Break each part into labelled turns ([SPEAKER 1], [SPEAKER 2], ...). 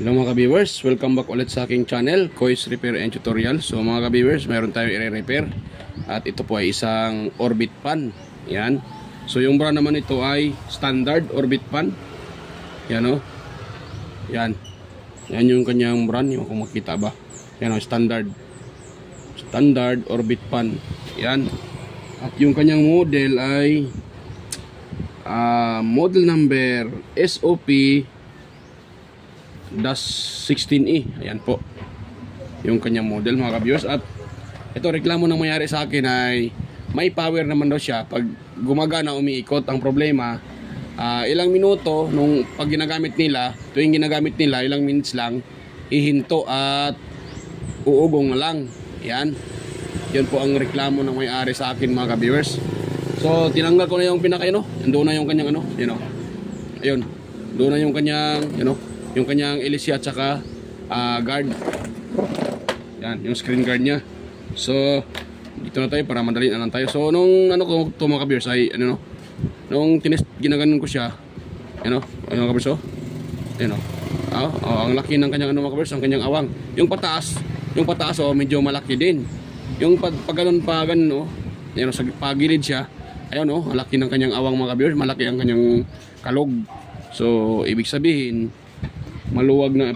[SPEAKER 1] Hello mga ka-viewers, welcome back ulit sa aking channel, Kois Repair and Tutorial. So mga ka-viewers, mayroon tayong i-repair at ito po ay isang orbit pan. Yan. So yung brand naman ito ay standard orbit pan. Yan o. Yan. Yan yung kanyang brand, yung kung makita ba. Yan o, standard. Standard orbit pan. Yan. At yung kanyang model ay model number SOP -16E. Ayan po yung kanyang model mga ka-viewers. At ito, reklamo na mayari sa akin ay may power naman daw siya pag gumagana, umiikot. Ang problema, ilang minuto nung pag ginagamit nila, tuwing ginagamit nila, ilang minutes lang ihinto at uugong na lang. Yan. Yan po ang reklamo ng may-ari sa akin mga ka-viewers. So tinanggal ko na yung pinaka, doon na yung kanyang ayun, doon na yung kanyang yung kanyang LC at saka guard. Yan, yung screen guard niya. So dito na tayo para madali na lang tayo. So nung ko to mga ka-viewers ay nung ginaganon ko siya, ayun mga ka-viewers, ang laki ng kanyang mga ka-viewers, ang kanyang awang. Yung pataas medyo malaki din. Yung pag ganun sa pagilid siya, ayun ang laki ng kanyang awang mga ka-viewers, malaki ang kanyang kalog. So ibig sabihin maluwag na,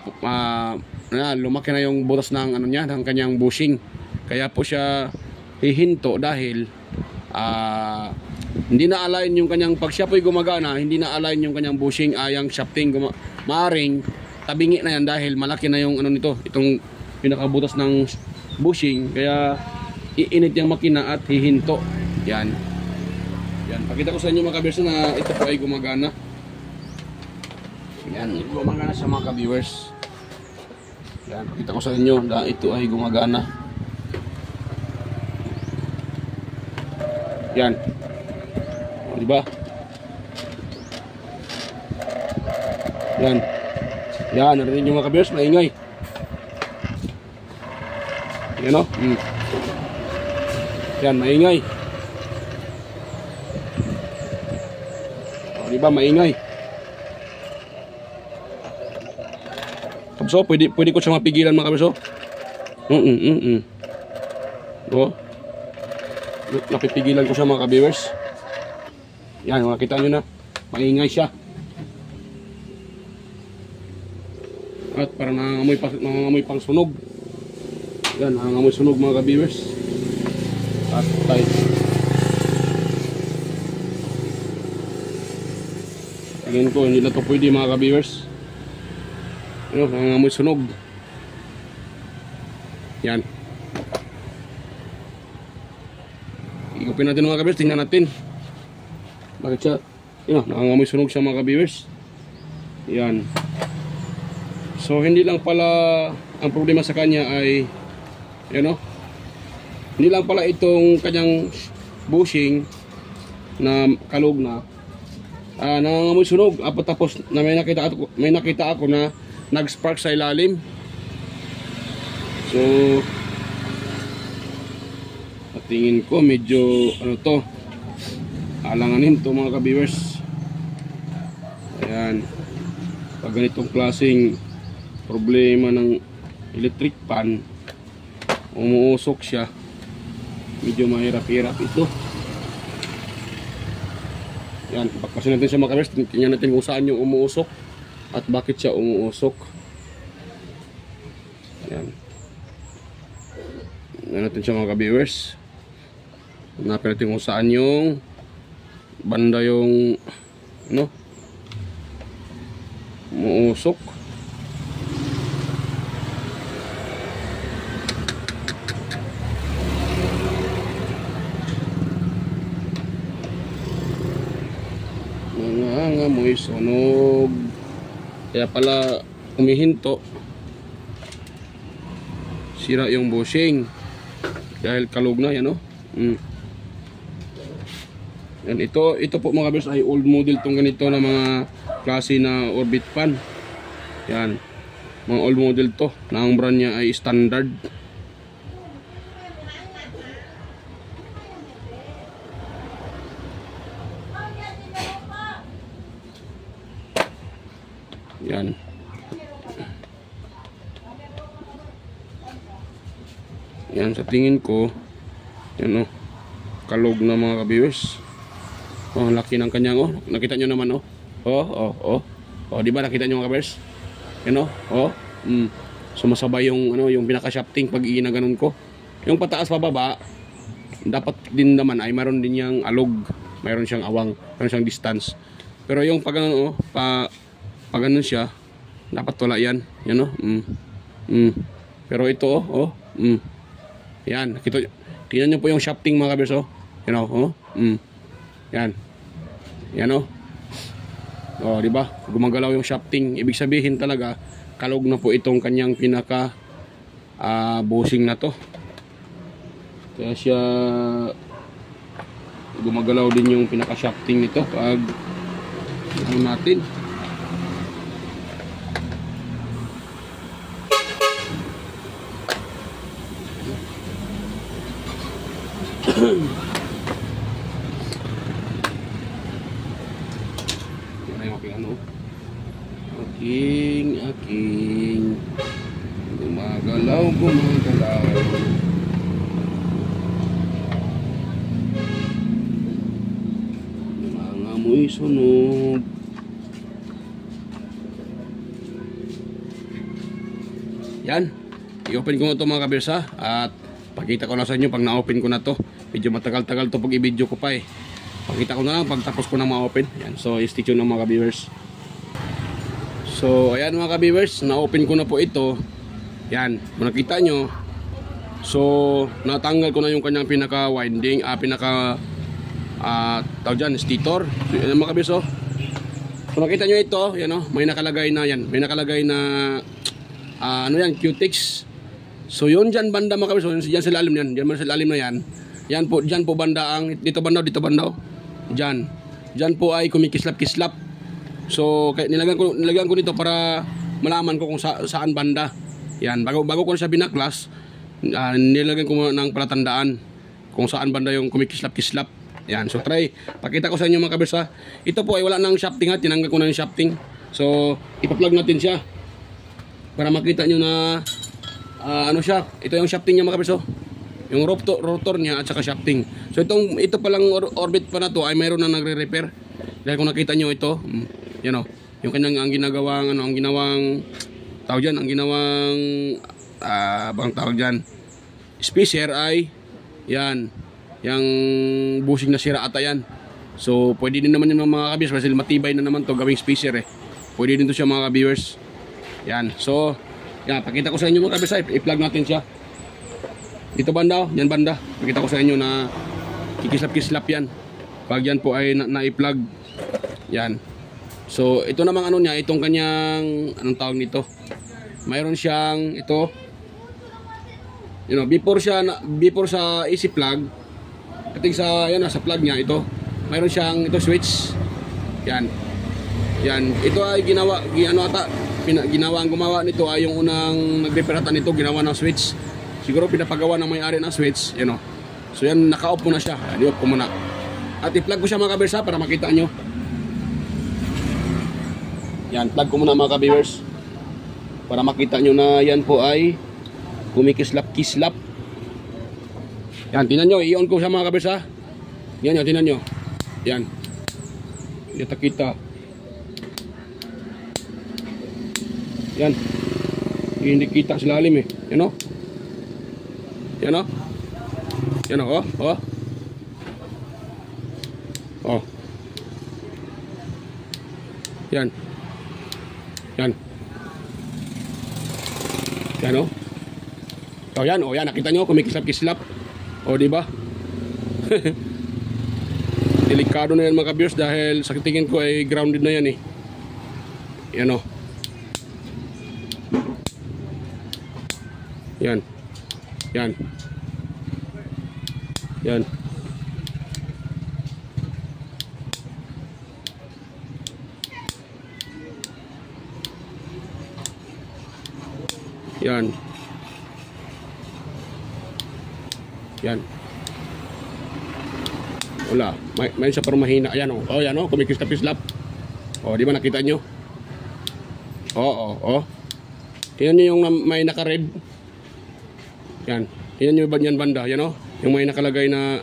[SPEAKER 1] lumaki na yung butas ng ng kanyang bushing. Kaya po siya hihinto dahil hindi na align yung kanyang, pag siya po'y gumagana, hindi na align yung kanyang bushing, yung shafting, maaring tabingi na yan dahil malaki na yung itong pinakabutas ng bushing. Kaya iinit yung makina at hihinto. Yan. Yan, pakita ko sa inyo mga ka-viewers na ito po ay gumagana. Yan, gumagana sa mga ka-viewers. Yan, pakita ko sa inyo na ito ay gumagana. Yan. O, diba? Yan. Yan, narinig nyo mga ka-viewers, maingay. Yan o. Yan, maingay. O, diba, maingay. So, pwede ko siya mapigilan mga kabiso. Napipigilan ko siya mga ka-viewers. Yan, makita nyo na. Maingay siya. At parang nangangamoy pang sunog. Yan, nangangamoy sunog mga ka-viewers. At tayo. Tingin ko, hindi na ito pwede mga ka-viewers. Nangangamoy sunog. Yan. Igupin natin mga ka-viewers. Tingnan natin. Bakit siya? Nangangamoy sunog siya mga ka-viewers. Yan. So hindi lang pala ang problema sa kanya ay hindi lang pala itong kanyang bushing na kalog na nangangamoy sunog. Tapos na may nakita ako na nag-spark sa ilalim. So tingin ko medyo alanganin to mga ka-viewers. Ayan, pag ganitong klaseng problema ng electric pan, umuusok siya, medyo mahirap-hirap ito. Yan, bakbasin natin siya mga ka-viewers. Tingnan natin kung saan yung umuusok at bakit siya umuusok. Yan. Tingnan natin siya mga ka-viewers. Hanapin natin kung saan yung banda yung umuusok. Nangangamoy sunog. Kaya pala humihinto, sira yung bushing dahil kalog na yan. Yan, ito po mga ka-viewers ay old model tong ganito na mga klase na orbit pan. Yan, mga old model to na ang brand niya ay standard. Yan. yan, sa tingin ko, yan oh, kalog na mga ka-viewers. Oh, laki ng kanyang, oh, nakita nyo naman, oh. Oh, di ba nakita nyo mga ka-viewers? Yan oh, sumasabay yung, yung pinaka-shafting pag ginaganon ko. Yung pataas pababa, dapat din naman ay mayroon din yung alog, mayroon siyang awang, mayroon siyang distance. Pero yung pag ano, pag ganun siya, dapat wala yan. Yan oh. Pero ito yan, tingnan nyo po yung shafting mga kabers, oh. Yan oh. Yan. Yan oh. Oh, di ba? Gumagalaw yung shafting. Ibig sabihin talaga kalog na po itong kanyang pinaka bushing na to. Kaya siya gumagalaw din yung pinaka shafting nito pag ano natin. Yan yung aking ano, aking gumagalaw nangangamoy sunog. Yan, i-open ko na ito mga kabirsa at pakita ko na sa inyo pag na-open ko na to. Medyo matagal-tagal to pag i-video ko pa eh. Pakita ko na lang pag tapos ko na ma-open. Yan, so stay tuned na mga ka-viewers. So ayan mga ka-viewers, na-open ko na po ito. Yan, kung nakita nyo. So natanggal ko na yung kanyang pinaka-winding, tawag dyan, stator. So, yan mga ka-viewers, oh. Kung nakita nyo ito, yan oh, may nakalagay na yan. May nakalagay na ano yan, Q-Tex. So yun dyan banda mga kabis, so, dyan sa lalim yan, dyan man sa lalim na yan. Yan po, dyan po banda ang, dito banda. Dyan po ay kumikislap-kislap. So nilagyan ko nito para malaman ko kung saan banda. Yan, bago ko na siya binaklas, nilagyan ko muna ng palatandaan kung saan banda yung kumikislap-kislap. Yan, so pakita ko sa inyo mga kabis ha. Ito po ay wala nang shafting ha, tinanggal ko na yung shafting. So ipa-plug natin siya para makita nyo na ano siya. Ito yung shafting niya mga kabis, oh. Yung rotor niya at saka shafting. So ito palang orbit pa na to ay mayroon na nagre-repair. Dahil kung nakita nyo ito, yan o, yung kanyang ang ginawang bang tawag dyan, spacer ay yan, yung bushing na sira ata yan. So pwede din naman yung mga ka-viewers kasi matibay na naman to gawing spacer eh. Pwede din to siya mga ka-viewers. Yan, so yan, pakita ko sa inyo mga ka-viewers, i-plug natin siya. Dito banda, yan banda. Pakita ko sa inyo na kikislap-kislap yan. Pag yan po ay na-i-plug. Yan. So, ito namang ano niya, itong kanyang, anong tawag nito? Mayroon siyang, ito, before sa easy plug, kating sa, yan, sa plug niya, ito, mayroon siyang, ito, switch. Yan. Yan. Ito ay gumawa nito ay yung unang nagreparatan nito, ginawa ng switch. Siguro pinapagawa ng may-ari ng switch, So yan, naka-off muna siya. I-off ko muna. At i-plug ko siya mga ka-viewers para makita nyo. Yan, plug ko muna mga ka-viewers para makita nyo na yan po ay kumikislap-kislap. Yan, tingnan nyo, i-on ko siya mga ka-viewers ha. Yan, tingnan nyo. Yan. Kita. Yan. Hindi kita sa lalim eh. Yan o. Yan o. Yan o. Oh. Yan. Yan. Yan o. Oh, yan. Oh, yan. Nakita nyo, kumikislap-kislap. O, diba? Delikado na yan mga ka-viewers dahil sa tingin ko ay grounded na yan eh. Yan o. Yan. Yan. Yan. Yan. Yan. Wala. May siya parang mahina. Ayan o. Oh, yan o. Kumikislap-kislap. O, di ba nakita nyo? Oo. Tingnan nyo yung may naka-red. Yan. Yan yung yan banda, yan o. Yung may nakalagay na,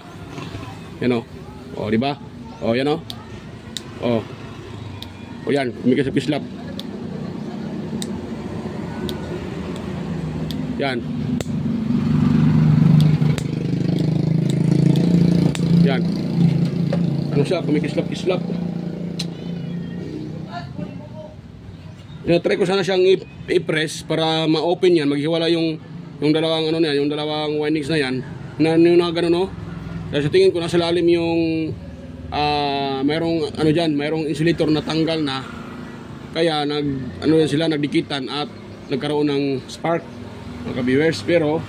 [SPEAKER 1] yan o. O, di ba? O, yan o. O. O yan, kumikislap. Yan. Yan. Ano siya, kumikislap-kislap. Try ko sana siyang i-press para ma-open yan, maghiwala yung dalawang ano na yan, yung dalawang windings na yan. Na yung nakagano no. Kasi tingin ko nasa lalim yung mayroong ano diyan, mayroong insulator na tanggal na. Kaya sila nagdikitan at nagkaroon ng spark, mga viewers. Pero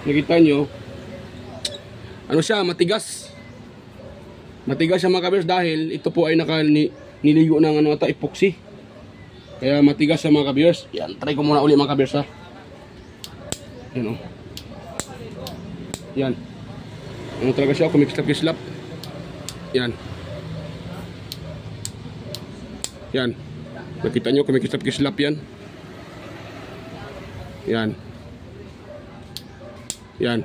[SPEAKER 1] nakita nyo, ano siya, matigas. Matigas siya mga viewers dahil ito po ay niligo ng ano ata, epoxy. Kaya matigas siya mga viewers. Yan, try ko muna uli mga viewers ha. Yan o. Yan. Ano talaga siya, kumikislap-kislap. Yan. Yan. Nakita nyo, kumikislap-kislap yan. Yan. Yan.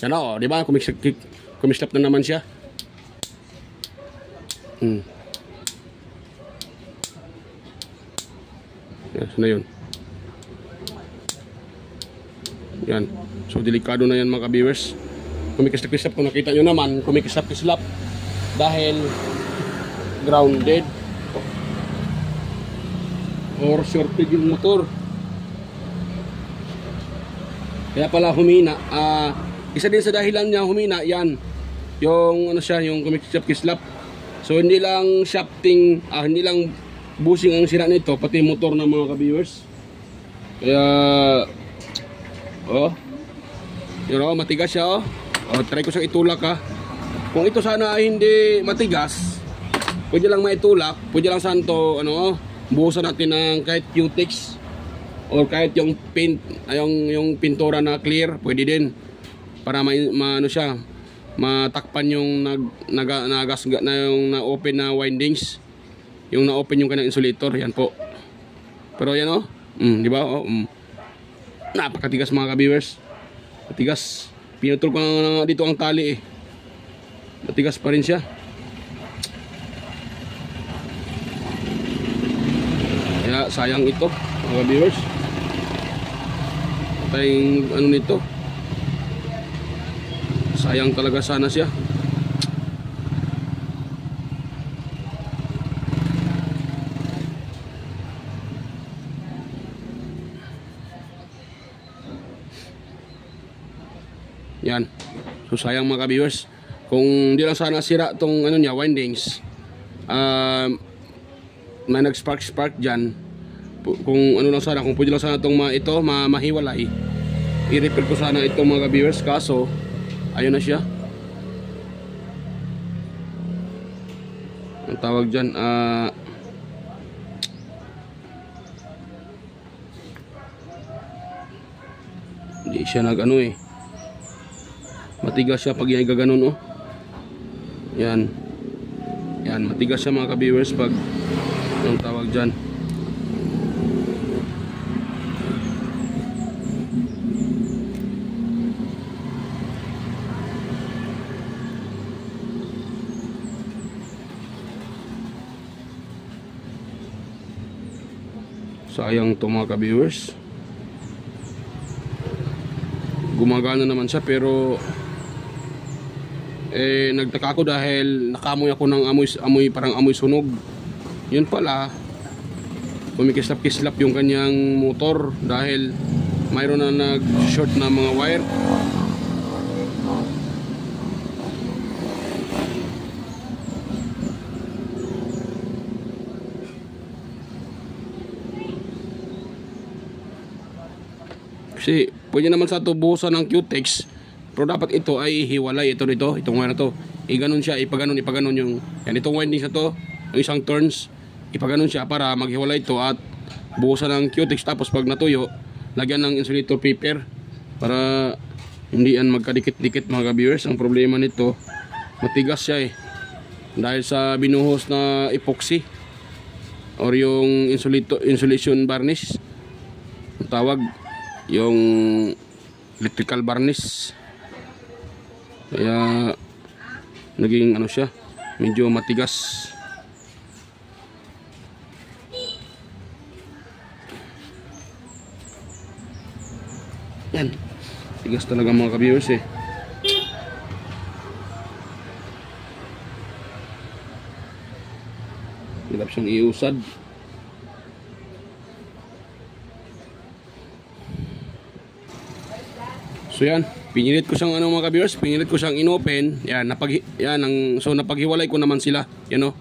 [SPEAKER 1] Yan o, di ba? Kumislap na naman siya. Yan, na yun. Yan. So, delikado na yan mga viewers. Kumikislap-kislap, kung nakita nyo naman, kumikislap-kislap dahil grounded or shorted yung motor. Kaya pala humina. Isa din sa dahilan niya humina, yan. Yung ano siya, yung kumikislap-kislap. So, hindi lang shafting, hindi lang bushing ang sira nito, pati motor ng mga viewers. Kaya yun o, matigas siya o. Try ko siyang itulak ha. Kung ito sana ay hindi matigas, pwede lang maitulak, pwede lang santo buhusan natin ng kahit Q-Tex or kahit yung paint, yung pintura na clear, pwede din para ano siya, matakpan yung na-open na windings, yung na-open yung kanyang insulator. Yan po. Pero yan o, di ba? Napakatigas mga ka-viewers. Matigas. Pinutol ko na dito ang tali eh. Matigas pa rin siya. Kaya sayang ito mga viewers. Tayong ano nito, sayang talaga sana siya. Yan. So sayang mga viewers. Kung di lang sana sira tong ano niya, windings, may nag-spark dyan. Kung ano lang sana, kung pwede lang sana itong mahiwalay, i-repair ko sana itong mga viewers. Kaso ayun na siya. Ang tawag dyan, hindi siya nag ano eh, matigas siya pag yan gaganon oh. Yan. Yan, matigas siya mga ka-viewers pag ang tawag dyan. Sayang to mga ka-viewers. Gumagana naman siya pero nagtaka ako dahil nakamoy ako ng amoy parang amoy sunog. Yun pala, kumikislap-kislap yung kanyang motor dahil mayroon na nag-short na mga wire. Kasi pwede naman sa tubusan ng Q-Tex, pero dapat ito ay hiwalay. Ito dito, itong wire na to, iganon siya, ipaganon yung yan, itong windings na to, yung isang turns, ipaganon siya para maghiwalay ito at buhusan ng Q-Tex. Tapos pag natuyo, lagyan ng insulator paper para hindi yan magkadikit-dikit mga viewers. Ang problema nito, matigas siya eh, dahil sa binuhos na epoxy or yung insulation varnish ang tawag, yung electrical varnish. Kaya naging ano siya, medyo matigas. Yan, tigas talaga mga ka-viewers eh. Hirap siyang iusad. So yan, pinilit ko siyang ano mga ka-viewers, pinilit ko siyang inopen. Yan, so napaghiwalay ko naman sila, yan o.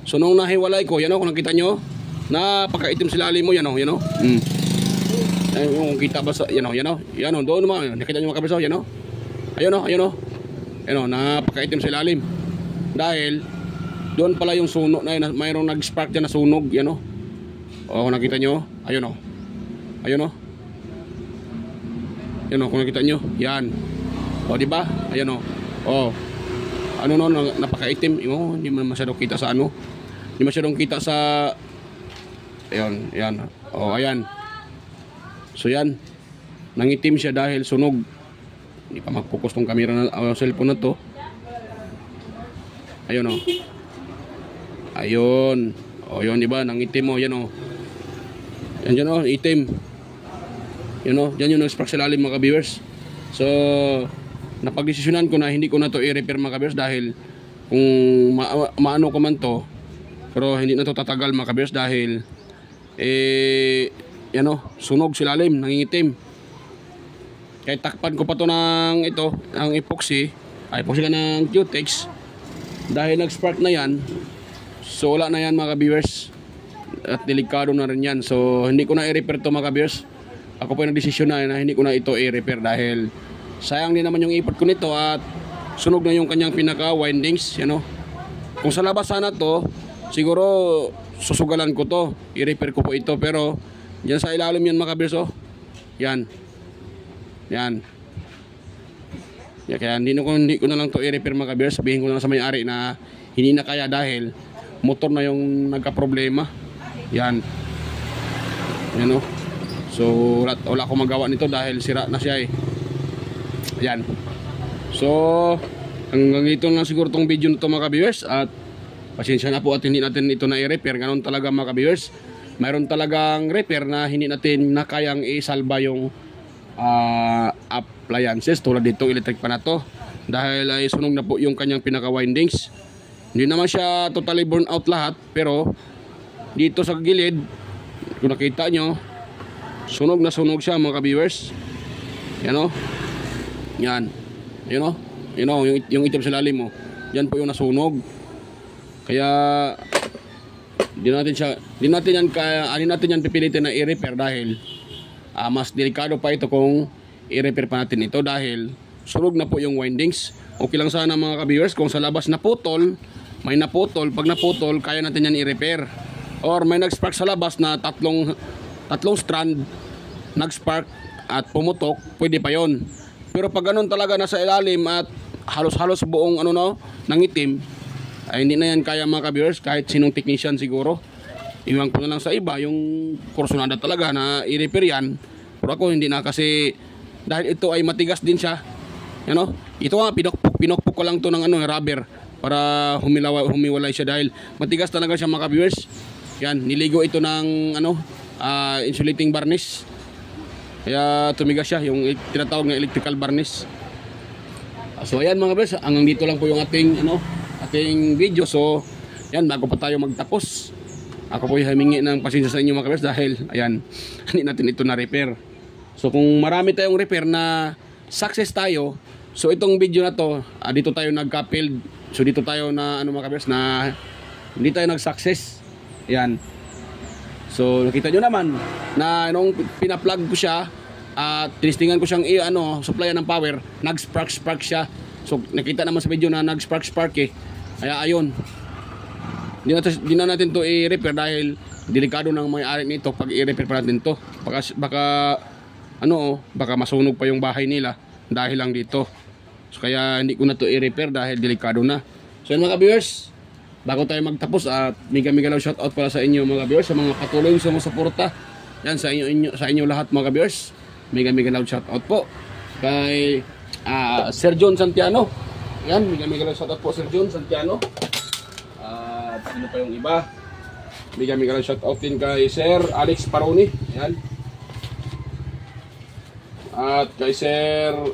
[SPEAKER 1] So nung nahiwalay ko, yan o, kung nakita nyo, napakaitim sila alim mo, yan o, yan o. Ayun, kung kita ba sa, yan o, doon naman, nakita nyo mga ka-viewers, yan o. Ayun o, yan o, napakaitim sa ilalim. Dahil, doon pala yung sunog na, mayroong nag-spark dyan na sunog, yan o. O, kung nakita nyo, ayun o. Ayun o. Yan o, kung nakita nyo, yan. O, diba? Ayan o. O, ano no, napakaitim. O, hindi mo masyadong kita sa ano. Hindi masyadong kita sa, ayan, yan. O, ayan. So, yan. Nangitim siya dahil sunog. Hindi pa mag-focus tong camera na, cellphone na to. Ayun o. Ayun. O, yun, diba? Nangitim o, yan o. Yan dyan o, itim. Yan o, dyan yung nag-spark sa lalim mga ka-viewers. So, napag-desisyonan ko na hindi ko na to i-repair mga ka-viewers dahil kung maano ko man to, pero hindi na to tatagal mga ka-viewers dahil yan o, sunog sa lalim, nangingitim. Kaya takpan ko pa to ng ito, ng epoxy ka ng Q-Tex dahil nag-spark na yan. So, wala na yan mga ka-viewers at delikado na rin yan. So, hindi ko na i-repair to mga ka-viewers. Ako po yung nagdesisyon na hindi ko na ito i-repair dahil sayang din naman yung ipot ko nito at sunog na yung kanyang pinaka-windings, you know. Kung sa labas sana to, siguro susugalan ko to, i-repair ko po ito, pero diyan sa ilalim yan mga ka-viewers, oh. Yan. Yan. Kaya hindi ko na lang to i-repair mga ka-viewers, sabihin ko na lang sa may-ari na hindi na kaya dahil motor na yung nagka-problema. Yan. Yan, oh. So, wala akong magawa nito dahil sira na siya eh. Ayan. So, hanggang dito lang siguro tong video nito mga ka-viewers. At pasensya na po at hindi natin ito na i-repair. Ganon talaga mga ka-viewers. Mayroon talagang repair na hindi natin nakayang isalba yung appliances. Tulad dito, electric pa na to. Dahil ay sunog na po yung kanyang pinaka-windings. Hindi naman siya totally burn out lahat. Pero, dito sa gilid, kung nakita nyo, sunog na sunog siya mga ka-viewers. Yan o. Yan. Yan o. Yan o. Yung itim sa lalim mo. Yan po yung nasunog. Kaya di natin yan pipilitin na i-repair dahil mas delikado pa ito kung i-repair pa natin ito dahil sunog na po yung windings. Okay lang sana mga ka-viewers kung sa labas naputol, may naputol. Pag naputol, kaya natin yan i-repair. Or may nag-spark sa labas na tatlong strand nag-spark at pumutok, pwede pa yon. Pero pag ganun talaga nasa ilalim at halos-halos buong nangitim, ay hindi na yan kaya mga ka-viewers kahit sinong technician siguro. Iwan ko na lang sa iba yung kursunada talaga na i-repair yan. Pero ako hindi na kasi dahil ito ay matigas din siya. Ito nga pinokpok ko lang to ng rubber para humiwalay siya dahil matigas talaga siya mga ka-viewers. Yan, niligo ito ng insulating varnish. Kaya tumigas siya, yung tinatawag na electrical varnish. So ayan mga viewers, hanggang dito lang po yung ating video. So yan, bago pa tayo magtapos, ako po humingi ng pasensya sa inyo mga viewers dahil ayan, hindi natin ito na repair. So kung marami tayong repair na success tayo, so itong video na to, dito tayo nagka-failed. So dito tayo na mga viewers na hindi tayo nag-success. Ayan. So nakita nyo naman na nung pina-plug ko siya at tinistingan ko siyang supplyan ng power, nag-spark siya. So nakita naman sa video na nag-spark eh. Kaya ayun. Hindi na natin to i-repair dahil delikado ng may-ari nito pag i-repair pa natin to. Baka masunog pa yung bahay nila dahil lang dito. So kaya hindi ko na to i-repair dahil delikado na. So yan mga viewers, bago tayo magtapos at mega love shoutout pala sa inyo mga viewers, sa mga patuloy sa mga suporta. Yan sa inyo lahat mga viewers. Mega love shoutout po. Kay Sir John Santiano. Yan, mega shoutout po Sir John Santiano. At sino pa yung iba? Mega shoutout din kay Sir Alex Paroni. Yan. At kay Sir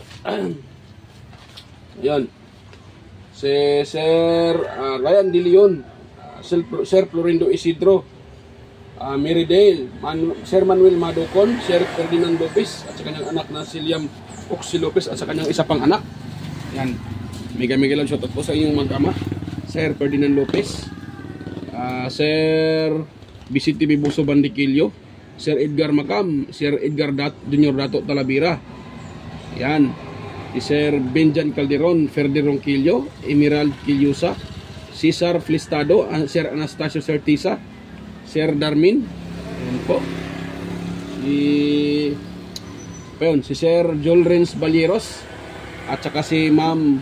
[SPEAKER 1] yan. Si Sir Ryan De Leon, Sir Florindo Isidro, Mary Dale, Sir Manuel Madocon, Sir Ferdinand Lopez at sa kanyang anak na si Liam Oxy Lopez at sa kanyang isa pang anak. Yan. Mega lang shoutout po sa inyong mag-ama, Sir Ferdinand Lopez, Sir Vicente Bibuso Bandiquillo, Sir Edgar Macam, Sir Edgar Junior Dato Talavera. Yan. Si Sir Benjan Calderon, Ferderon Quillo, Emerald Quillosa, Cesar Flistado, Sir Anastasio Certisa, Sir Darmin. Yan po. Si Sir Joel Renz Balyeros at saka si Ma'am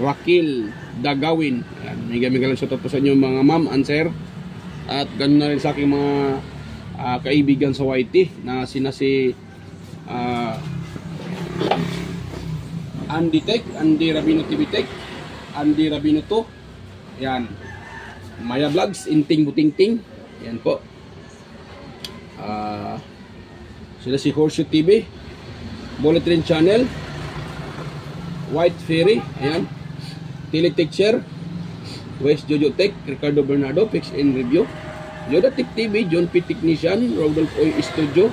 [SPEAKER 1] Raquel Dagawin. Yan. Mega lang shoutout po sa inyo mga ma'am and sir. At ganun na rin sa aking mga kaibigan sa YT na si Andy Tech, Andy Rabino TV Tech, Andy Rabino to. Yan. Maya Vlogs, Inting Butingting. Yan po. Sila si Horseshoe TV, Bullet Train Channel, White Fairy, ayan, Teletech Share, West Jojo Tech, Ricardo Bernardo, Fix and Review, Yoda Tech TV, John P. Technician, Rodolph Oy Studio,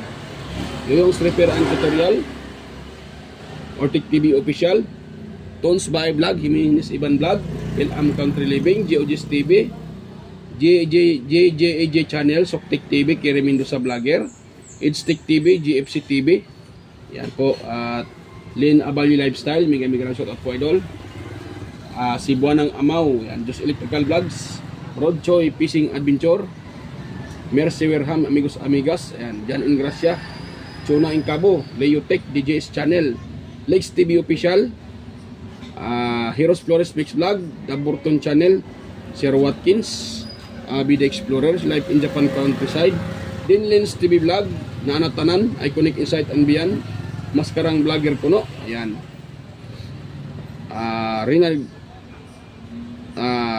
[SPEAKER 1] Yoyong's Repair and Tutorial, Ortic TV Official, Tones by Vlog, Jimenez Iban Vlog, LM Country Living, GOG's TV, JJAJ Channel, Soktek TV, Kiri Mendoza Vlogger, Idstick TV, GFC TV. Yan po. At Lynn Abalyo Lifestyle, mega lang shoutout po idol. Si Buwanang Amaw, yan, Just Electrical Vlogs, Rod Choi Fishing Adventure, Mercy Werham Amigos Amigas, ayan, Jan Ingracia, Chuna Incabo, Leo Tech, DJS Channel, Lex TV Official, Heroes Flores Mix Vlog, The Burton Channel, Sir Watkins, Bida Explorers, Life in Japan Countryside, Dinlens TV Vlog, Naanatanan, Iconic Insight and Beyond, Maskarang Vlogger Puno, ayan.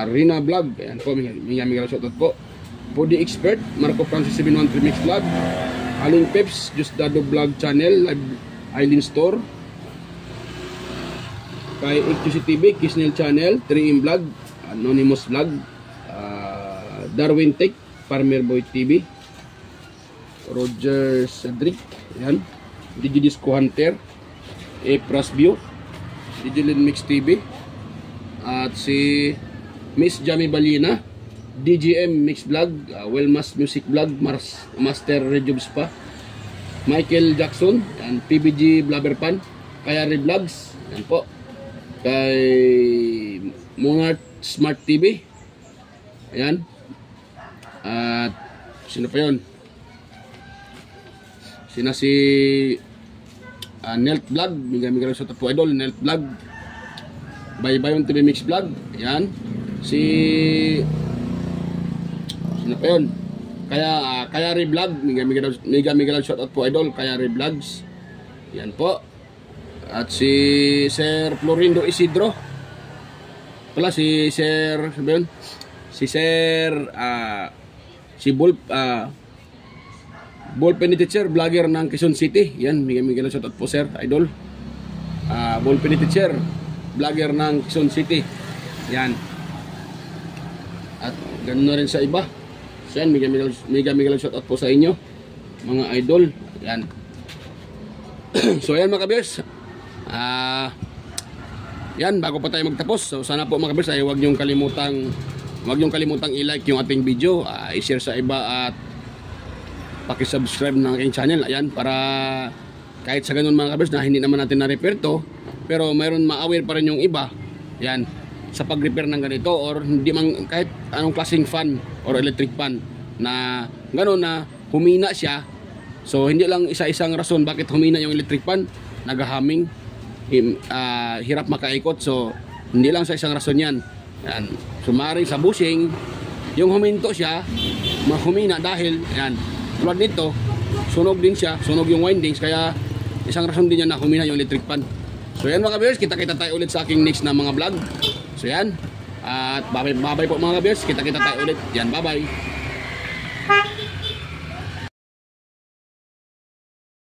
[SPEAKER 1] Rina Vlog, ayan po, mega shoutout po. Body Expert, Marco Francis 713 Mix Vlog, Aling Peps, Just Dado Vlog Channel, Island Store, kay XQC TV, Kisnel Channel, 3M Vlog, Anonymous Vlog, Darwin Tech, Farmer Boy TV, Roger Cedric, yan, Digidisco Hunter, Epras View, Digilin Mix TV, at si Miss Jamie Balina, DGM Mix Vlog, Wellmas Music Vlog, Master Rejobs pa, Michael Jackson, and PBG Blabberpan, Kayari Vlogs, yan po, kay Monart Smart TV, ayan, at sino pa yun? Sina si Nelt Vlog, mega lang shoutout po idol, Nelt Vlog, Baybayon TV Mix Vlog, ayan, sino pa yun? Kayari Vlog, mega lang shoutout po idol, Kayari Vlogs, yan po. At si Sir Florindo Isidro, pala si Sir, sabi yun? Si Sir si Ballpen Teacher, vlogger ng Quezon City. Yan, mega lang shoutout po sir, idol. Ballpen Teacher, vlogger ng Quezon City. Yan. At ganoon na rin sa iba. So yan, mega lang shoutout po sa inyo, mga idol. Yan. So yan mga kabiyers. Yan, bago pa tayo magtapos. So sana po mga kabiyers ay huwag niyong kalimutang i-like yung ating video, i-share sa iba at paki-subscribe ng aking channel. Ayan, para kahit sa ganun mga kabers na hindi naman natin na-repair to, pero mayroon ma-aware pa rin yung iba, yan, sa pag-repair ng ganito, or hindi man kahit anong klaseng fan or electric fan na gano'n na humina siya. So hindi lang isa-isang rason bakit humina yung electric fan, nag-humming, hirap makaikot. So hindi lang sa isang rason yan. Yan, sumaring sa bushing, yung huminto siya, mahumina dahil yan, tulad nito, sunog din siya, sunog yung windings, kaya isang rason din yan na humina yung electric fan. So yan mga ka-viewers, kita-kita tayo ulit sa aking next na mga vlog. So yan, at bye-bye po mga ka-viewers, kita-kita tayo ulit. Yan, bye-bye.